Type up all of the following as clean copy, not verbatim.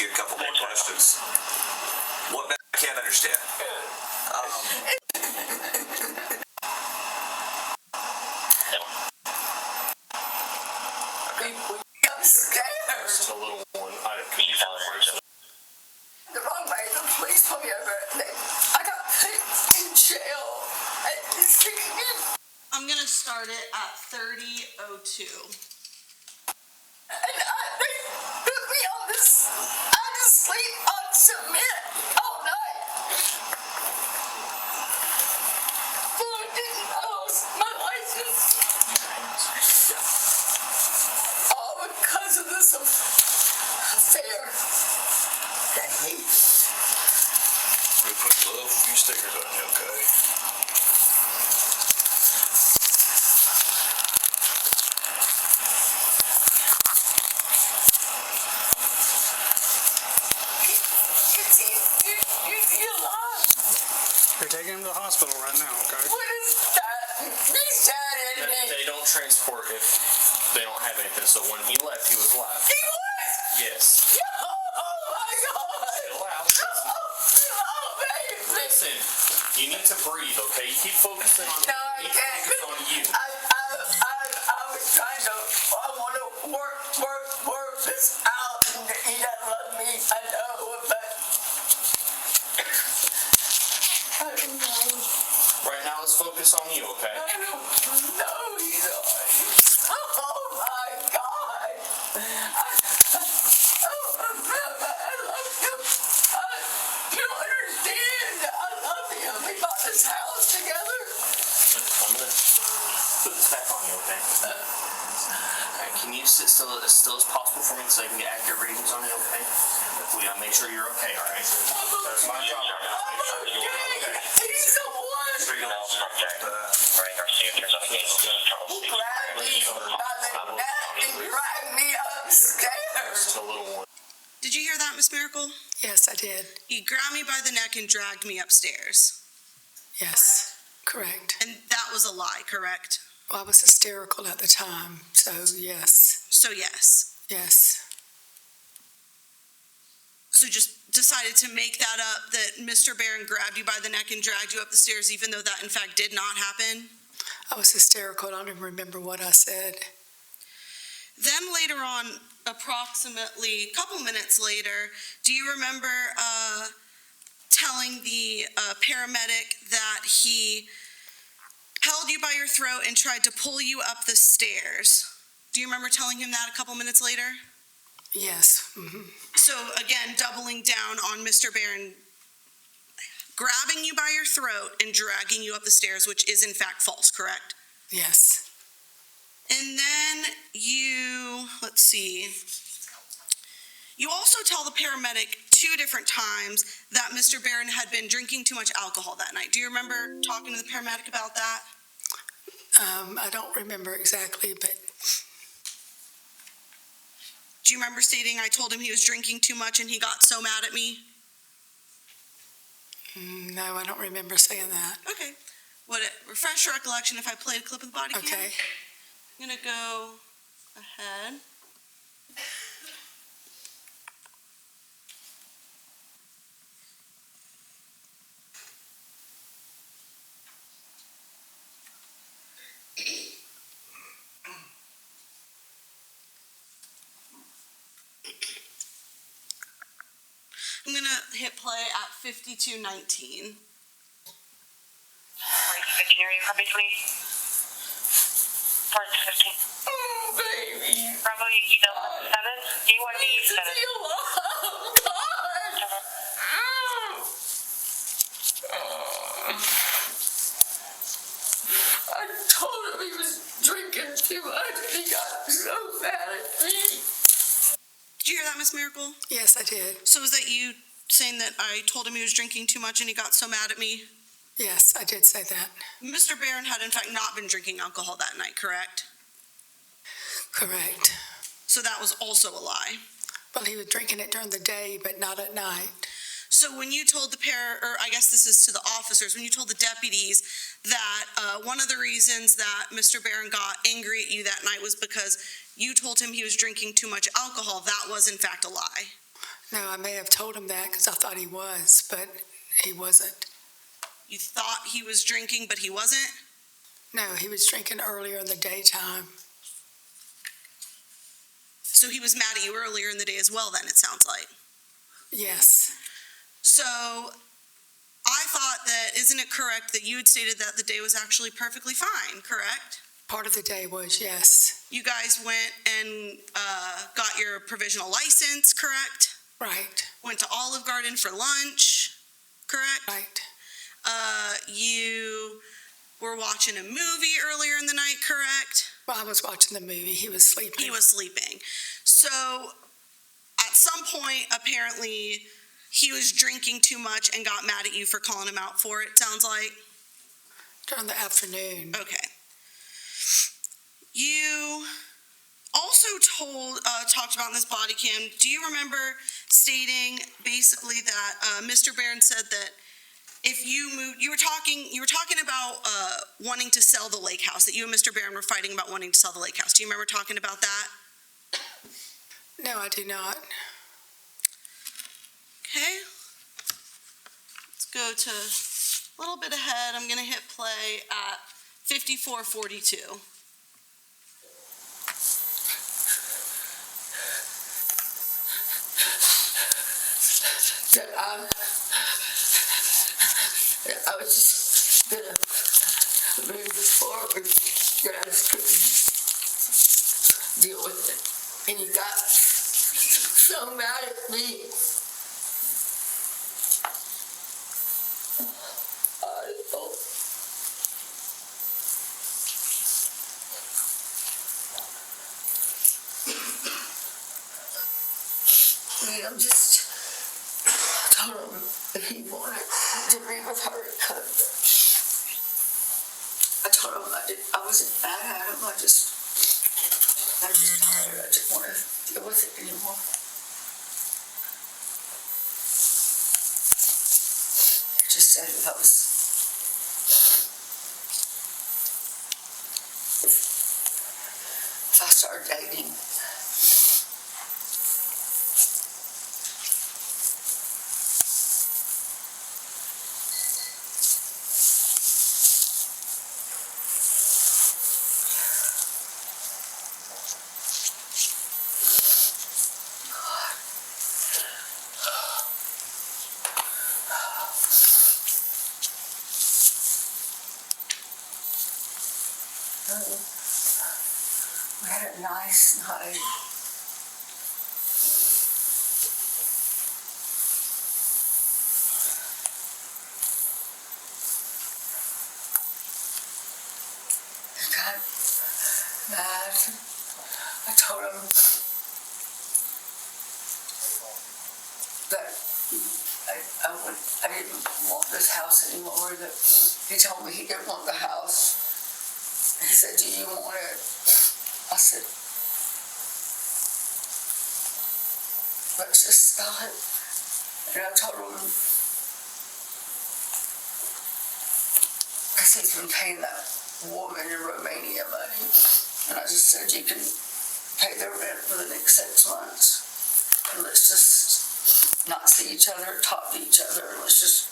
you a couple more questions. What I can't understand. Upstairs. The little one. I could be The wrong way. The police pulled me over. I got put in jail. I'm gonna start it at 30:02. And they put me on this. I had to sleep on cement all night. So I didn't lose my license. All because of this affair. I hate. We put a little few stickers on you, okay? You're alive. You're taking him to the hospital right now, okay? What is that? He's dead, isn't he? They don't transport if they don't have anything, so when he left, he was alive. He was? Yes. Oh my God. Chill out. Oh, baby. Listen, you need to breathe, okay? You keep focusing on No, I you. can't. Focus on you. I was trying to, I want to work this out. And he doesn't love me, I know, but I don't know. Right now, let's focus on you, okay? I don't know, he's oh my God. I love him. You don't understand. I love him. We bought this house together. I'm gonna put this back on you, okay? Alright, can you sit still as possible for me so I can get accurate readings on you, okay? We gotta make sure you're okay, alright? That's my job. I gotta make sure you're okay. He's the one. He grabbed me by the neck and dragged me upstairs. Just a little one. Did you hear that, Miss Mericle? Yes, I did. He grabbed me by the neck and dragged me upstairs. Yes, correct. And that was a lie, correct? Well, I was hysterical at the time, so yes, So yes. yes. So just decided to make that up, that Mr. Barron grabbed you by the neck and dragged you up the stairs, even though that in fact did not happen? I was hysterical. I don't even remember what I said. Then later on, approximately a couple minutes later, do you remember telling the paramedic that he held you by your throat and tried to pull you up the stairs? Do you remember telling him that a couple minutes later? Yes. Mm-hmm. So again, doubling down on Mr. Barron grabbing you by your throat and dragging you up the stairs, which is in fact false, correct? Yes. And then you, let's see, you also tell the paramedic 2 different times that Mr. Barron had been drinking too much alcohol that night. Do you remember talking to the paramedic about that? I don't remember exactly, but Do you remember stating I told him he was drinking too much and he got so mad at me? no, I don't remember saying that. Okay. Would it refresh your recollection if I played a clip of the body cam? Okay. I'm going to go ahead. I'm going to hit play at 52:19. Area copy, please. 415. Oh, baby. Bravo, you email 7. Do you want to use 7? Oh, God. I told him he was drinking too much and he got so mad at me. Did you hear that, Miss Mericle? Yes, I did. So was that you saying that I told him he was drinking too much and he got so mad at me? Yes, I did say that. Mr. Barron had in fact not been drinking alcohol that night, correct? Correct. So that was also a lie. Well, he was drinking it during the day, but not at night. So when you told the or I guess this is to the officers, when you told the deputies that one of the reasons that Mr. Barron got angry at you that night was because you told him he was drinking too much alcohol, that was in fact a lie. No, I may have told him that because I thought he was, but he wasn't. You thought he was drinking, but he wasn't? No, he was drinking earlier in the daytime. So he was mad at you earlier in the day as well then, it sounds like. Yes. So I thought that, isn't it correct that you had stated that the day was actually perfectly fine, correct? Part of the day was, yes. You guys went and got your provisional license, correct? Right, Went to Olive Garden for lunch, correct? right. You were watching a movie earlier in the night, correct? Well, I was watching the movie. He was sleeping. He was sleeping. So at some point, apparently, he was drinking too much and got mad at you for calling him out for it, sounds like? During the afternoon. Okay. You also talked about in this body cam, do you remember stating basically that Mr. Barron said that if you moved, you were talking about wanting to sell the lake house, that you and Mr. Barron were fighting about wanting to sell the lake house. Do you remember talking about that? No, I do not. Okay. Let's go to a little bit ahead. I'm going to hit play at 54:42. That I was just gonna move this forward, that I just couldn't deal with it. And you got so mad at me. I'm just told him if he wanted to be with her, he could. I told him I wasn't mad at him. I'm just tired. I didn't want to deal with it anymore. I just said if I started dating, we had a nice night. He got mad. I told him that I didn't want this house anymore, that he told me he didn't want the house. He said, do you want it? I said, let's just sell it. And I told him, because he's been paying that woman in Romania money. And I just said, you can pay their rent for the next 6 months. And let's just not see each other, talk to each other. Let's just.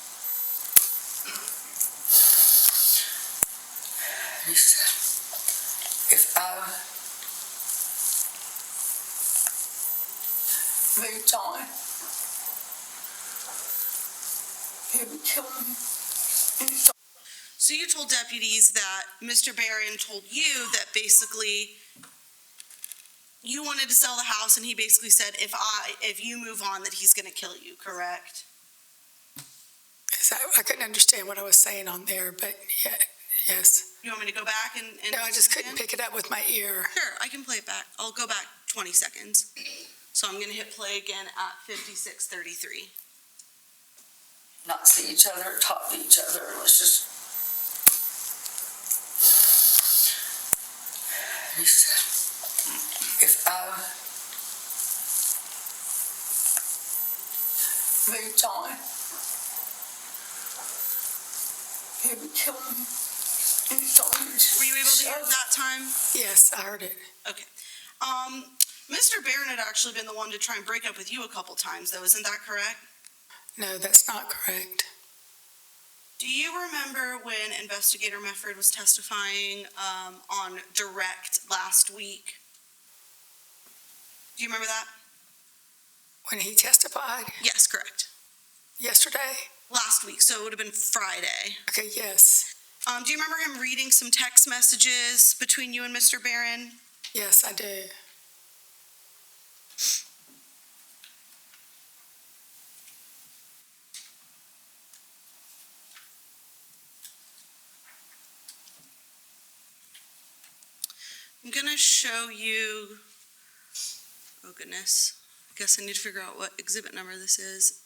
And he said, if I moved on, he would kill me. So you told deputies that Mr. Barron told you that basically you wanted to sell the house, and he basically said, if you move on, that he's going to kill you, correct? So I couldn't understand what I was saying on there, but yeah, yes. You want me to go back and No, I just couldn't again? pick it up with my ear. Sure, I can play it back. I'll go back 20 seconds. So I'm going to hit play again at 56:33. Not see each other, talk to each other. Let's just. He said, if I moved on, he would kill me. Were you able to hear it that time? Yes, I heard it. Okay. Mr. Barron had actually been the one to try and break up with you a couple times, though. Isn't that correct? No, that's not correct. Do you remember when Investigator Mefford was testifying on direct last week? Do you remember that? When he testified Yes, correct. yesterday? Last week, so it would have been Friday. Okay, yes. Do you remember him reading some text messages between you and Mr. Barron? Yes, I do. I'm gonna show you, oh goodness, I guess I need to figure out what exhibit number this is.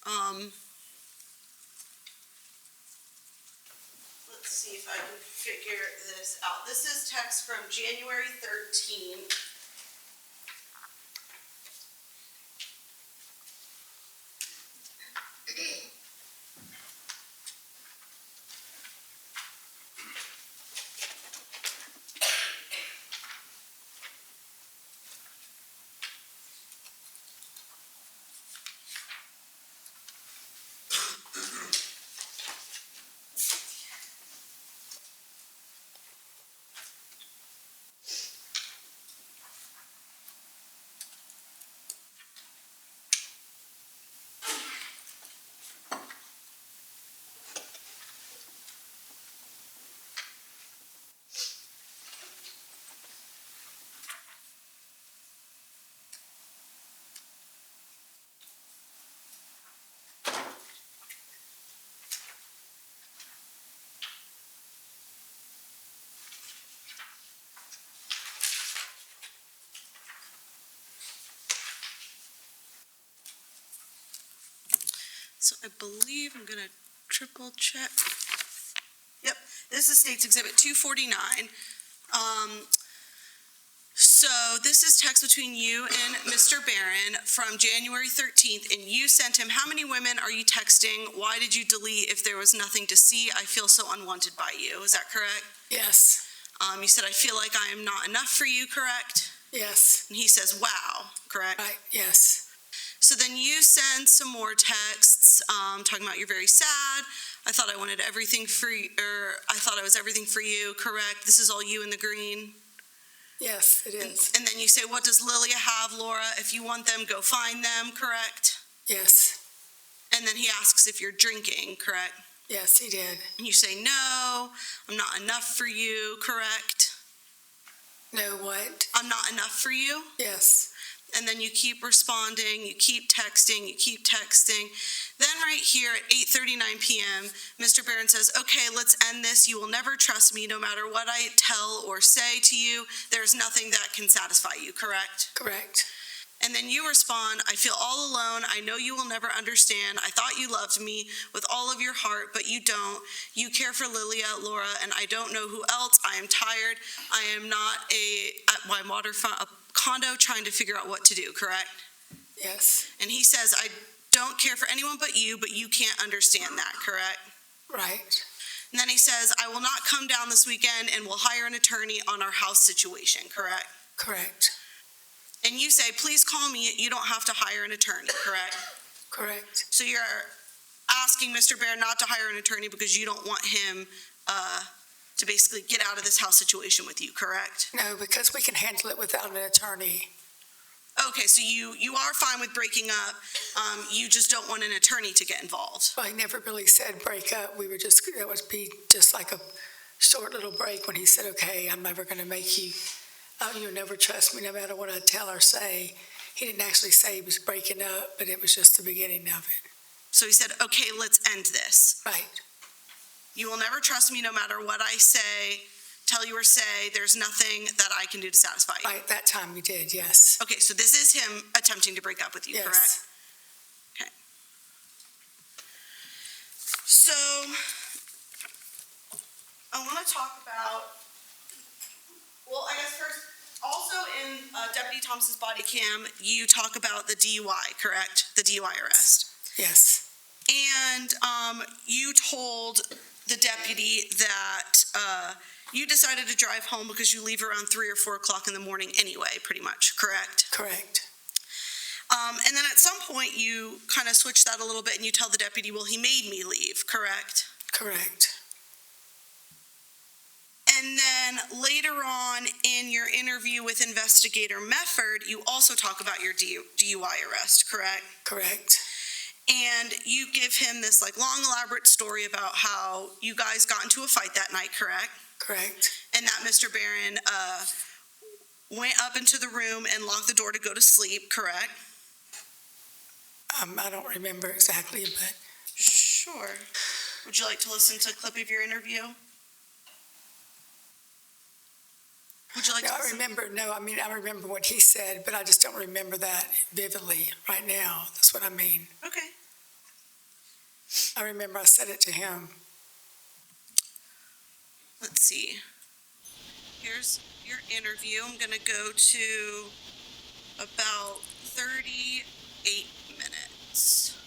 Let's see if I can figure this out. This is text from January 13th. So I believe I'm gonna triple check. Yep, this is State's Exhibit 249. So this is text between you and Mr. Barron from January 13th, and you sent him, how many women are you texting? Why did you delete if there was nothing to see? I feel so unwanted by you. Is that correct? Yes, You said, I feel like I am not enough for you, correct? yes, And he says, wow, correct? right, yes, So then you send some more texts talking about you're very sad. I thought I wanted everything for you, or I thought I was everything for you, correct? This is all you in the green. yes, it is. And then you say, what does Lilia have, Laura? If you want them, go find them, correct? Yes, And then he asks if you're drinking, correct? yes, he did. And you say, no, I'm not enough for you, correct? No, what? I'm not enough for you. Yes, And then you keep responding, you keep texting, you keep texting. Then right here at 8:39 p.m., Mr. Barron says, okay, let's end this. You will never trust me no matter what I tell or say to you. There's nothing that can satisfy you, correct? correct. And then you respond, I feel all alone. I know you will never understand. I thought you loved me with all of your heart, but you don't. You care for Lilia, Laura, and I don't know who else. I am tired. I am not at my waterfront condo trying to figure out what to do, correct? Yes, And he says, I don't care for anyone but you can't understand that, correct? right, And then he says, I will not come down this weekend and will hire an attorney on our house situation, correct? correct, And you say, please call me, you don't have to hire an attorney, correct? correct. So you're asking Mr. Bear not to hire an attorney because you don't want him to basically get out of this house situation with you, correct? No, because we can handle it without an attorney. Okay, so you are fine with breaking up, you just don't want an attorney to get involved. Well, he never really said break up. We were just, it would be just like a short little break when he said, okay, I'm never going to make you, you'll never trust me no matter what I tell or say. He didn't actually say he was breaking up, but it was just the beginning of it. So he said, okay, let's end this. Right, You will never trust me no matter what I say, tell you or say, there's nothing that I can do to satisfy you. right, that time we did, yes. Okay, so this is him attempting to break up with you, correct? Yes, So, I want to talk about, well, I guess first, also in Deputy Thomas's body cam, you talk about the DUI, correct? The DUI arrest. yes, And you told the deputy that You decided to drive home because you leave around 3 or 4 o'clock in the morning anyway, pretty much, correct? Correct. And then at some point, you kind of switch that a little bit and you tell the deputy, well, he made me leave, correct? Correct. And then later on in your interview with Investigator Mefford, you also talk about your DUI arrest, correct? Correct. And you give him this like long, elaborate story about how you guys got into a fight that night, correct? Correct. And that Mr. Barron went up into the room and locked the door to go to sleep, correct? I don't remember exactly, but Sure. Would you like to listen to a clip of your interview? Would you like to listen? I remember what he said, but I just don't remember that vividly right now. That's what I mean. Okay. I remember I said it to him. Let's see. Here's your interview. I'm going to go to about 38 minutes.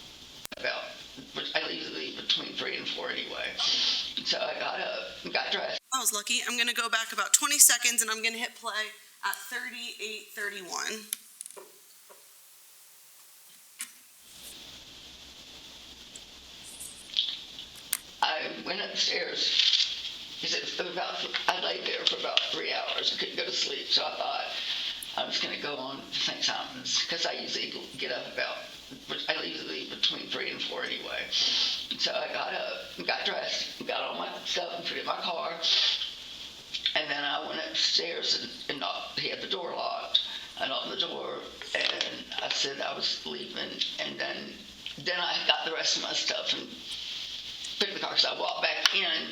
I leave between 3 and 4 anyway. So I got up, got dressed. I was lucky. I'm going to go back about 20 seconds and I'm going to hit play at 38:31. I went upstairs. He said I laid there for about 3 hours. I couldn't go to sleep, so I thought I was going to go on to St. Simon's because I usually get up I leave between 3 and 4 anyway. So I got up, got dressed, got all my stuff and put it in my car. And then I went upstairs and knocked. He had the door locked. I knocked on the door and I said I was leaving. And then I got the rest of my stuff and put it in the car because I walked back in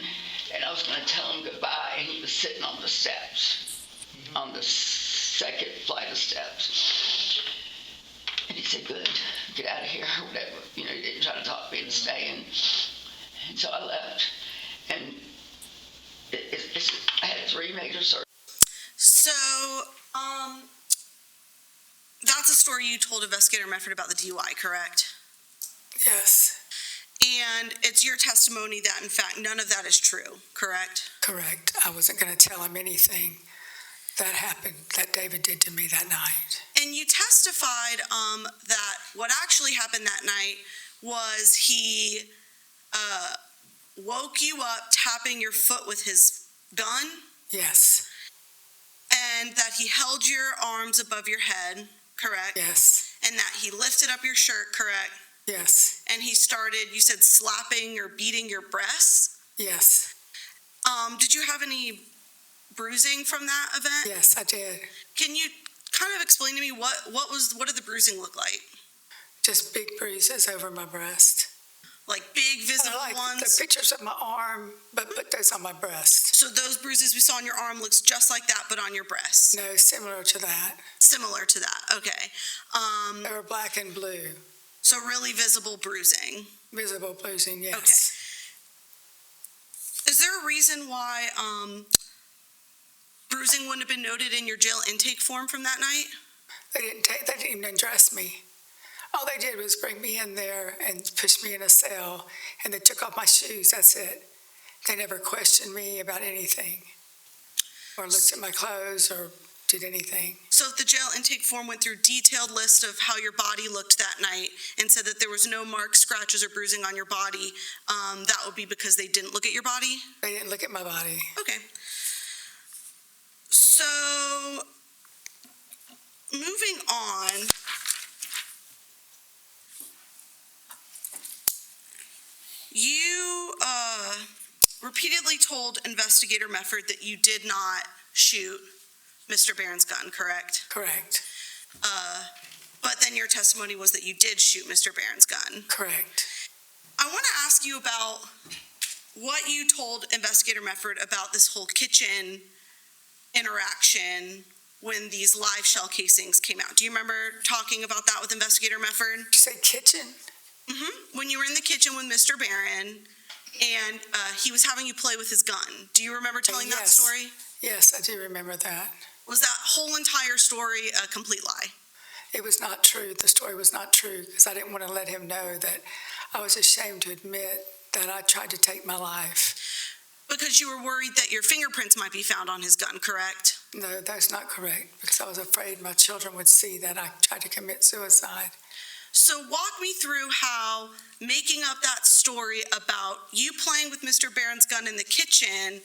and I was going to tell him goodbye. And he was sitting on the steps, on the second flight of steps. And he said, good, get out of here, or whatever. You know, he didn't try to talk to me into staying. And so I left. And I had 3 major surgeries. So, that's a story you told Investigator Mefford about the DUI, correct? Yes. And it's your testimony that, in fact, none of that is true, correct? Correct. I wasn't going to tell him anything that happened, that David did to me that night. And you testified that what actually happened that night was he woke you up tapping your foot with his gun, Yes. and that he held your arms above your head, correct? Yes. And that he lifted up your shirt, correct? Yes. And he started, you said, slapping or beating your breasts. Yes. Did you have any bruising from that event? Yes, I did. Can you kind of explain to me what did the bruising look like? Just big bruises over my breast. Like big visible I like ones? the pictures of my arm, but put those on my breast. So those bruises we saw on your arm looks just like that, but on your breast? No, similar to that. Similar to that, okay. They were black and blue. So really visible bruising. Visible bruising, yes. Okay. Is there a reason why bruising wouldn't have been noted in your jail intake form from that night? They didn't even undress me. All they did was bring me in there and push me in a cell, and they took off my shoes, that's it. They never questioned me about anything, or looked at my clothes, or did anything. So if the jail intake form went through detailed list of how your body looked that night and said that there was no marks, scratches, or bruising on your body, that would be because they didn't look at your body? They didn't look at my body. Okay. So, moving on, you repeatedly told Investigator Mefford that you did not shoot Mr. Barron's gun, correct? Correct. But then your testimony was that you did shoot Mr. Barron's gun. Correct. I want to ask you about what you told Investigator Mefford about this whole kitchen interaction when these live shell casings came out. Do you remember talking about that with Investigator Mefford? Did you say kitchen? Mm-hmm. When you were in the kitchen with Mr. Barron and he was having you play with his gun. Do you remember telling that Yes. story? Yes, I do remember that. Was that whole entire story a complete lie? It was not true. The story was not true because I didn't want to let him know that I was ashamed to admit that I tried to take my life. Because you were worried that your fingerprints might be found on his gun, correct? No, that's not correct, because I was afraid my children would see that I tried to commit suicide. So walk me through how making up that story about you playing with Mr. Barron's gun in the kitchen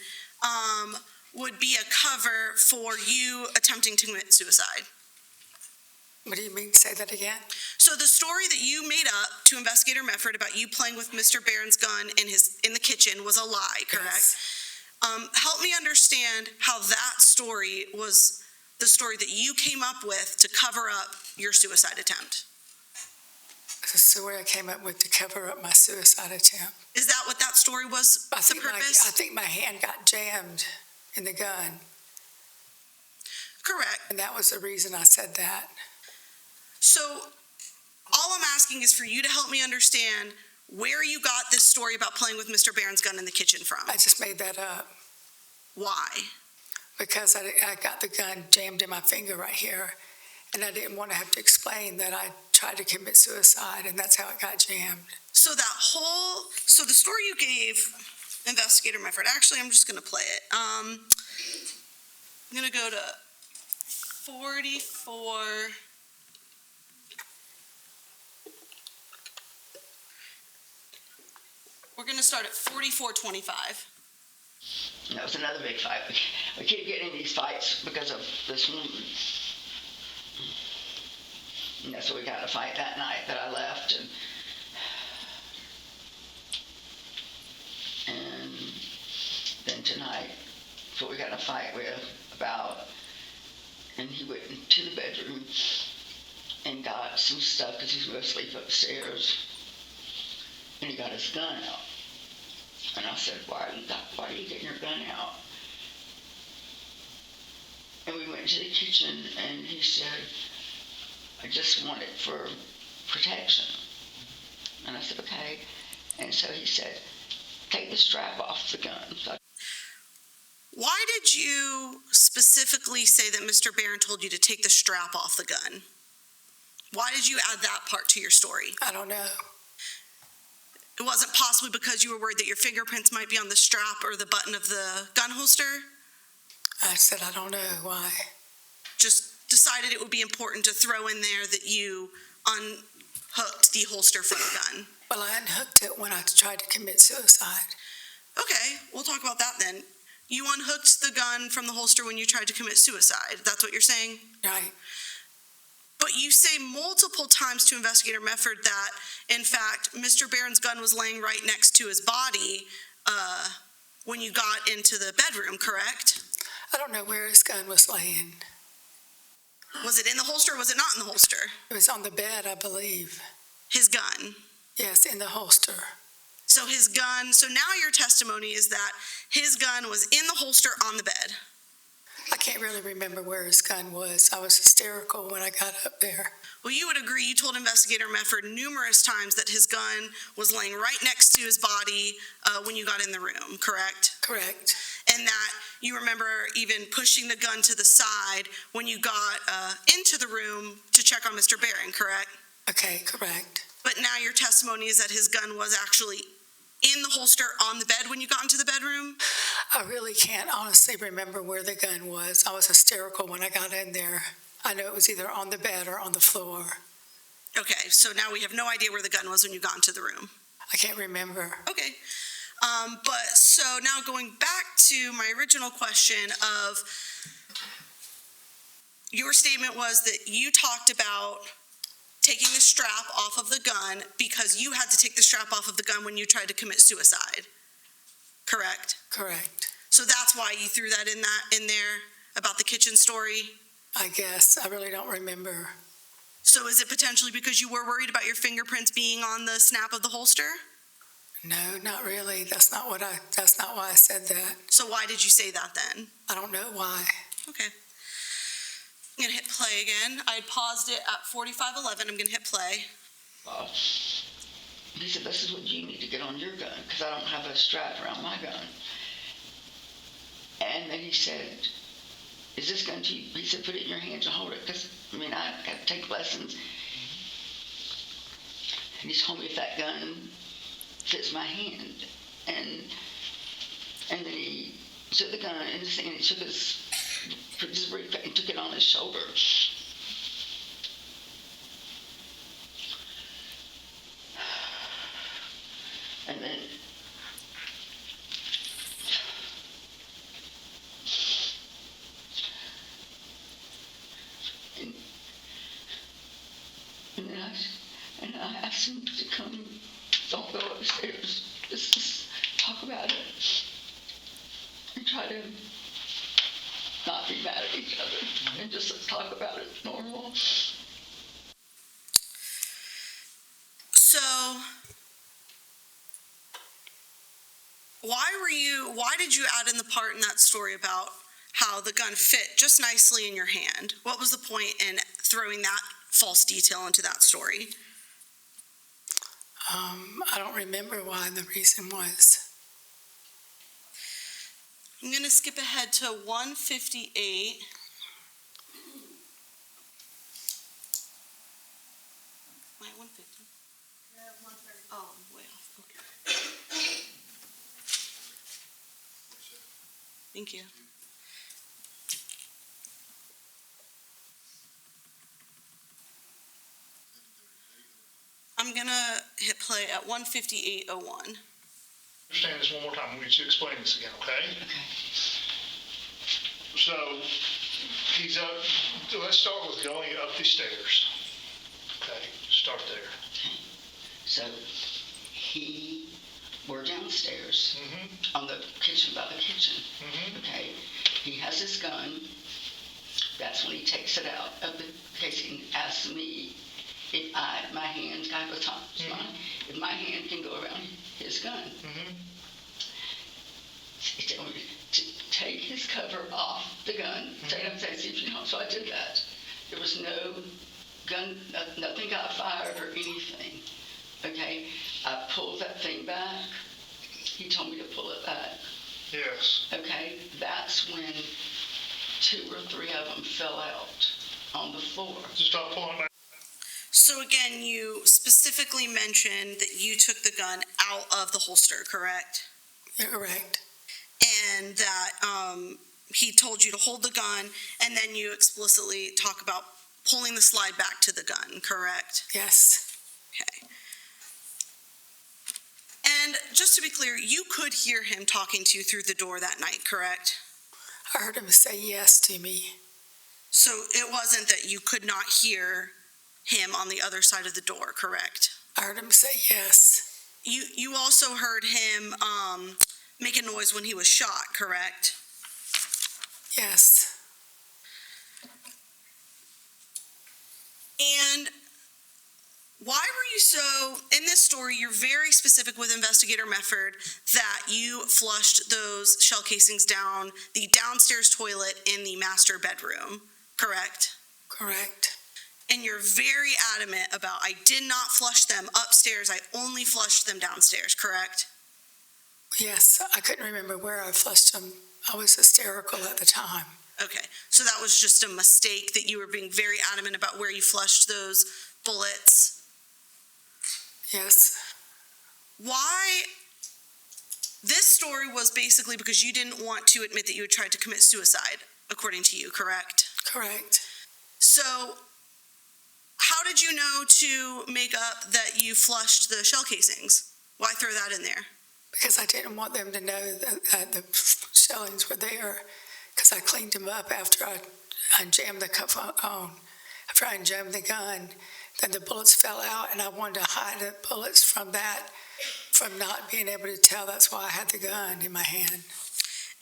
would be a cover for you attempting to commit suicide. What do you mean? Say that again? So the story that you made up to Investigator Mefford about you playing with Mr. Barron's gun in the kitchen was a lie, correct? Yes. Help me understand how that story was the story that you came up with to cover up your suicide attempt. It's a story I came up with to cover up my suicide attempt. Is that what that story was, I the think purpose? my hand got jammed in the gun, Correct. and that was the reason I said that. So all I'm asking is for you to help me understand where you got this story about playing with Mr. Barron's gun in the kitchen from. I just made that up Why? because I got the gun jammed in my finger right here, and I didn't want to have to explain that I tried to commit suicide, and that's how it got jammed. So the story you gave Investigator Mefford, actually, I'm just going to play it. I'm going to go to 44. We're going to start at 44:25. That was another big fight. We keep getting in these fights because of this woman. And that's what we got in a fight that night that I left. And then tonight, that's what we got in a fight with about. And he went into the bedroom and got some stuff because he's going to sleep upstairs. And he got his gun out. And I said, why are you getting your gun out? And we went to the kitchen and he said, I just want it for protection. And I said, okay. And so he said, take the strap off the gun. So Why did you specifically say that Mr. Barron told you to take the strap off the gun? Why did you add that part to your story? I don't know. It wasn't possibly because you were worried that your fingerprints might be on the strap or the button of the gun holster? I said, I don't know why. Just decided it would be important to throw in there that you unhooked the holster from the gun. Well, I unhooked it when I tried to commit suicide. Okay, we'll talk about that then. You unhooked the gun from the holster when you tried to commit suicide. That's what you're saying? Right. But you say multiple times to Investigator Mefford that, in fact, Mr. Barron's gun was laying right next to his body when you got into the bedroom, correct? I don't know where his gun was laying. Was it in the holster or was it not in the holster? It was on the bed, I believe. His gun. Yes, in the holster. So now your testimony is that his gun was in the holster on the bed. I can't really remember where his gun was. I was hysterical when I got up there. Well, you would agree, you told Investigator Mefford numerous times that his gun was laying right next to his body when you got in the room, correct? Correct. And that you remember even pushing the gun to the side when you got into the room to check on Mr. Barron, correct? Okay, correct. But now your testimony is that his gun was actually in the holster on the bed when you got into the bedroom? I really can't honestly remember where the gun was. I was hysterical when I got in there. I know it was either on the bed or on the floor. Okay, so now we have no idea where the gun was when you got into the room. I can't remember. Okay. But so now going back to my original question of your statement was that you talked about taking the strap off of the gun because you had to take the strap off of the gun when you tried to commit suicide, correct? Correct. So that's why you threw that in there about the kitchen story? I guess. I really don't remember. So is it potentially because you were worried about your fingerprints being on the snap of the holster? No, not really. That's not why I said that. So why did you say that then? I don't know why. Okay. I'm going to hit play again. I paused it at 45:11. I'm going to hit play. He said, this is what you need to get on your gun because I don't have a strap around my gun. And then he said, is this gun to you? He said, put it in your hands and hold it because, I got to take lessons. And he told me if that gun fits my hand. And And then he took the gun in his hand, he took his briefcase and took it on his shoulder. And then I asked him to come, don't go upstairs, just talk about it and try to not be mad at each other and just talk about it normal. So, why did you add in the part in that story about how the gun fit just nicely in your hand? What was the point in throwing that false detail into that story? I don't remember why the reason was. I'm going to skip ahead to 158. Am I at 150? Oh, I'm way off. Okay. Thank you. I'm going to hit play at 158:01. Understand this one more time. Let me explain this again, okay? So, he's up, let's start with going up the stairs. Okay, start there. So we're downstairs on the kitchen, by the kitchen. Okay, he has his gun. That's when he takes it out of the casing, asks me if my hand, if my hand can go around his gun. He told me to take his cover off the gun, take it upstairs, see if you know. So I did that. There was no gun, nothing got fired or anything. Okay, I pulled that thing back. He told me to pull it back. Yes. Okay, that's when 2 or 3 of them fell out on the floor. Just stop pulling back. So again, you specifically mentioned that you took the gun out of the holster, correct? You're correct. And that he told you to hold the gun, and then you explicitly talk about pulling the slide back to the gun, correct? Yes. Okay. And just to be clear, you could hear him talking to you through the door that night, correct? I heard him say yes to me. So it wasn't that you could not hear him on the other side of the door, correct? I heard him say yes. You also heard him make a noise when he was shot, correct? Yes. And why were you so, in this story, you're very specific with Investigator Mefford that you flushed those shell casings down the downstairs toilet in the master bedroom, correct? Correct. And you're very adamant about, I did not flush them upstairs, I only flushed them downstairs, correct? Yes, I couldn't remember where I flushed them. I was hysterical at the time. Okay, so that was just a mistake that you were being very adamant about where you flushed those bullets. Yes. Why? This story was basically because you didn't want to admit that you had tried to commit suicide, according to you, correct? Correct. So, how did you know to make up that you flushed the shell casings? Why throw that in there? Because I didn't want them to know that the shellings were there, because I cleaned them up after I jammed the cuff on. After I jammed the gun, then the bullets fell out, and I wanted to hide the bullets from not being able to tell. That's why I had the gun in my hand.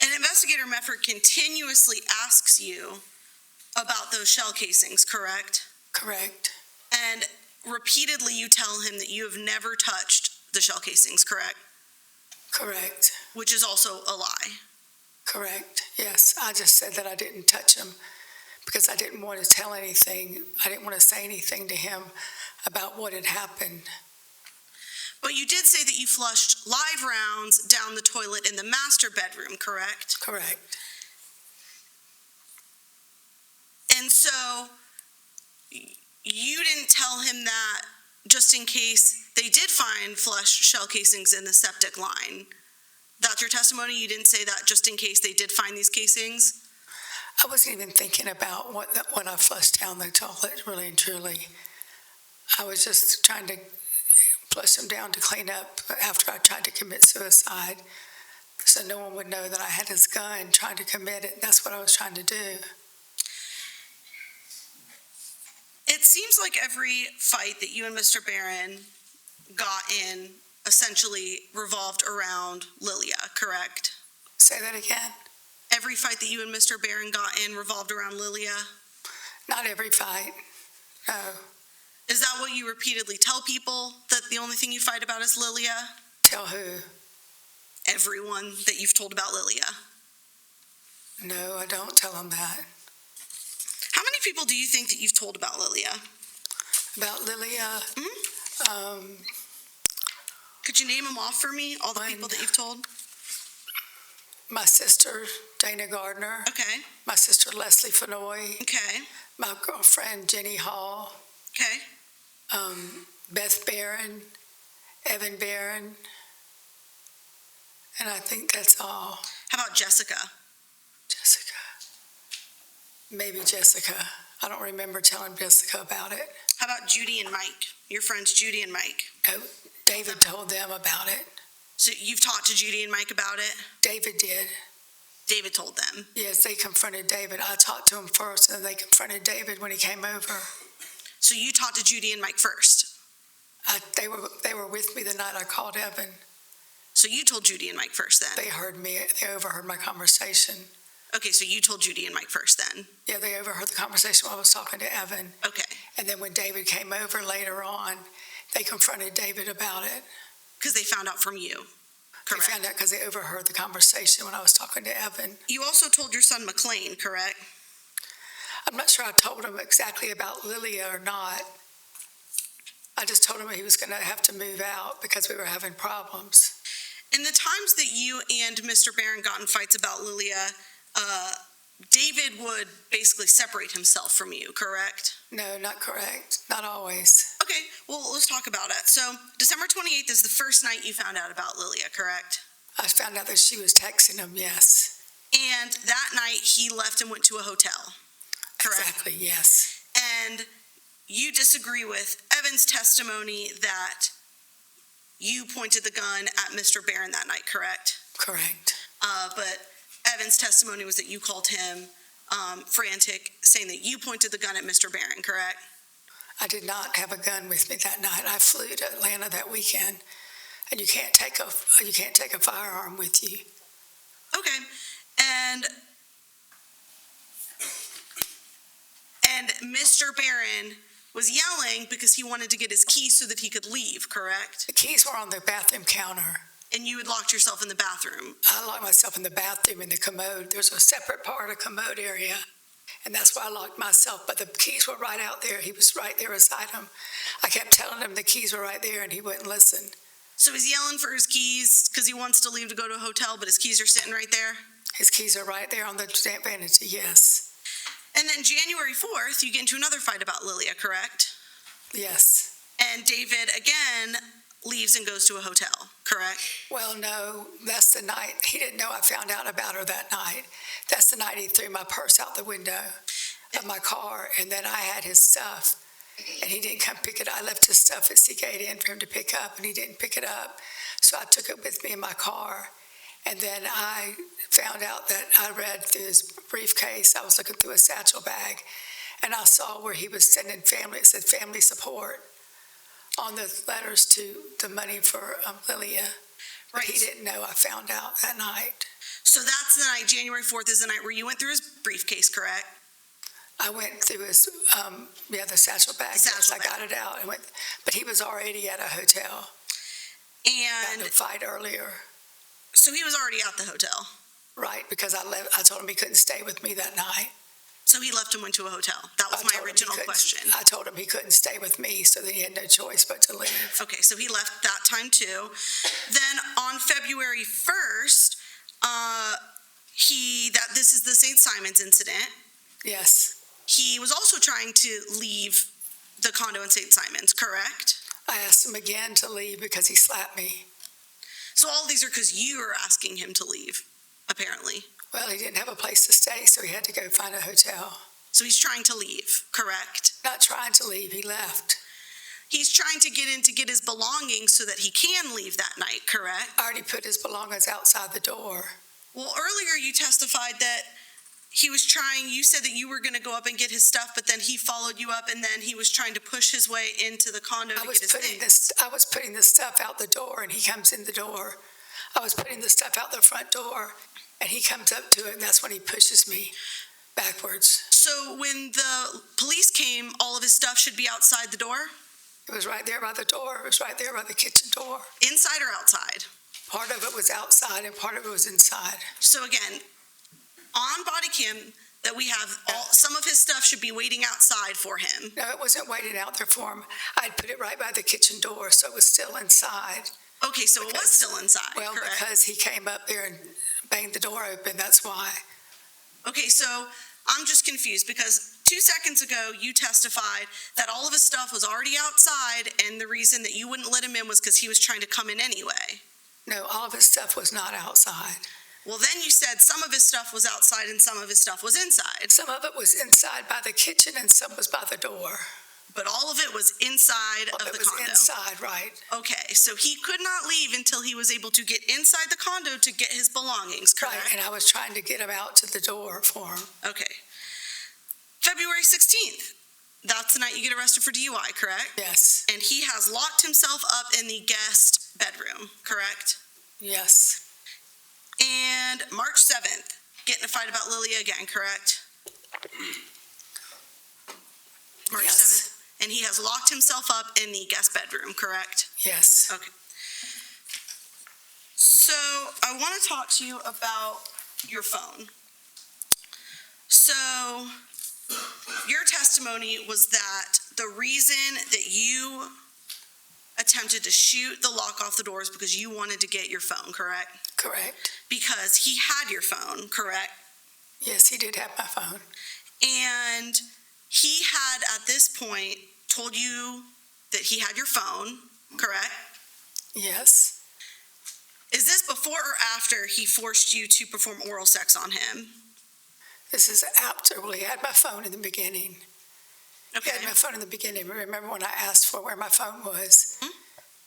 And Investigator Mefford continuously asks you about those shell casings, correct? Correct. And repeatedly you tell him that you have never touched the shell casings, correct? Correct. Which is also a lie. Correct. Yes, I just said that I didn't touch them because I didn't want to tell anything. I didn't want to say anything to him about what had happened. But you did say that you flushed live rounds down the toilet in the master bedroom, correct? Correct. And so you didn't tell him that just in case they did find flushed shell casings in the septic line, That's your testimony? You didn't say that just in case they did find these casings? I wasn't even thinking about what I flushed down the toilet, really and truly. I was just trying to flush them down to clean up after I tried to commit suicide, so no one would know that I had his gun trying to commit it. That's what I was trying to do. It seems like every fight that you and Mr. Barron got in essentially revolved around Lilia, correct? Say that again? Every fight that you and Mr. Barron got in revolved around Lilia? Not every fight, no. Is that what you repeatedly tell people, that the only thing you fight about is Lilia? Tell who? Everyone that you've told about Lilia. No, I don't tell them that. How many people do you think that you've told about Lilia? About Lilia, Could you name them off for me, all the One. people that you've told? my sister, Dana Gardner, Okay, my sister, Leslie Fenoy, okay, my girlfriend, Jenny Hall, okay. Beth Barron, Evan Barron, and I think that's all. How about Jessica? Jessica. Maybe Jessica. I don't remember telling Jessica about it. How about Judy and Mike? Your friends Judy and Mike. Oh, David told them about it. So you've talked to Judy and Mike about it? David did. David told them. Yes, they confronted David. I talked to him first, and they confronted David when he came over. So you talked to Judy and Mike first. They were with me the night I called Evan. So you told Judy and Mike first then? They heard me. They overheard my conversation. Okay, so you told Judy and Mike first then? Yeah, they overheard the conversation while I was talking to Evan. Okay, And then when David came over later on, they confronted David about it. because they found out from you, They correct? found out because they overheard the conversation when I was talking to Evan. You also told your son McLean, correct? I'm not sure I told him exactly about Lilia or not. I just told him he was going to have to move out because we were having problems. In the times that you and Mr. Barron got in fights about Lilia, David would basically separate himself from you, correct? No, not correct. Not always. Okay, well, let's talk about it. So December 28th is the first night you found out about Lilia, correct? I found out that she was texting him, yes. And that night he left and went to a hotel, correct? Exactly, yes. And you disagree with Evan's testimony that you pointed the gun at Mr. Barron that night, correct? Correct. But Evan's testimony was that you called him frantic, saying that you pointed the gun at Mr. Barron, correct? I did not have a gun with me that night. I flew to Atlanta that weekend, and you can't take a firearm with you. Okay, and Mr. Barron was yelling because he wanted to get his keys so that he could leave, correct? The keys were on the bathroom counter. And you had locked yourself in the bathroom. I locked myself in the bathroom in the commode. There's a separate part of commode area, and that's why I locked myself. But the keys were right out there. He was right there beside him. I kept telling him the keys were right there, and he wouldn't listen. So he's yelling for his keys because he wants to leave to go to a hotel, but his keys are sitting right there? His keys are right there on the vanity, yes. And then January 4th, you get into another fight about Lilia, correct? Yes. And David, again, leaves and goes to a hotel, correct? Well, no, that's the night. He didn't know I found out about her that night. That's the night he threw my purse out the window of my car, and then I had his stuff, and he didn't come pick it up. I left his stuff at Seagate Inn for him to pick up, and he didn't pick it up. So I took it with me in my car, and then I found out that I read through his briefcase. I was looking through a satchel bag, and I saw where he was sending family. It said family support on the letters to the money for Lilia. But he didn't know I found out that night. So that's the night, January 4th is the night where you went through his briefcase, correct? I went through his, the satchel bag. Yes, I Satchel got it out. But he was already at a hotel. And Got in a fight earlier. so he was already at the hotel. Right, because I told him he couldn't stay with me that night. So he left and went to a hotel. That was my original question. I told him he couldn't stay with me, so that he had no choice but to leave. Okay, so he left that time too. Then on February 1st, this is the St. Simon's incident. Yes. He was also trying to leave the condo in St. Simon's, correct? I asked him again to leave because he slapped me. So all these are because you are asking him to leave, apparently. Well, he didn't have a place to stay, so he had to go find a hotel. So he's trying to leave, correct? Not trying to leave, he left. He's trying to get in to get his belongings so that he can leave that night, correct? I already put his belongings outside the door. Well, earlier you testified that he was trying, you said that you were going to go up and get his stuff, but then he followed you up and then he was trying to push his way into the condo to get his things. I was putting the stuff out the door and he comes in the door. I was putting the stuff out the front door and he comes up to it and that's when he pushes me backwards. So when the police came, all of his stuff should be outside the door? It was right there by the door. It was right there by the kitchen door. Inside or outside? Part of it was outside and part of it was inside. So again, on body cam that we have, some of his stuff should be waiting outside for him. No, it wasn't waiting out there for him. I'd put it right by the kitchen door, so it was still inside. Okay, so it was still inside, Well, correct? because he came up there and banged the door open, that's why. Okay, so I'm just confused because 2 seconds ago you testified that all of his stuff was already outside and the reason that you wouldn't let him in was because he was trying to come in anyway. No, all of his stuff was not outside. Well, then you said some of his stuff was outside and some of his stuff was inside, Some of it was inside by the kitchen and some was by the door. but all of it was inside All of of the it was condo. inside, right. Okay, so he could not leave until he was able to get inside the condo to get his belongings, Right, correct? and I was trying to get him out to the door for him. Okay. February 16th, that's the night you get arrested for DUI, correct? Yes, And he has locked himself up in the guest bedroom, correct? yes, And March 7th, getting a fight about Lilia again, correct? March Yes. 7th. And he has locked himself up in the guest bedroom, correct? yes. Okay. So I want to talk to you about your phone. So your testimony was that the reason that you attempted to shoot the lock off the door is because you wanted to get your phone, correct? Correct. Because he had your phone, correct? Yes, he did have my phone. And he had at this point told you that he had your phone, correct? Yes, Is this before or after he forced you to perform oral sex on him? this is after, well, he had my phone in the beginning. He Okay. had my phone in the beginning. Remember when I asked for where my phone was? Hmm?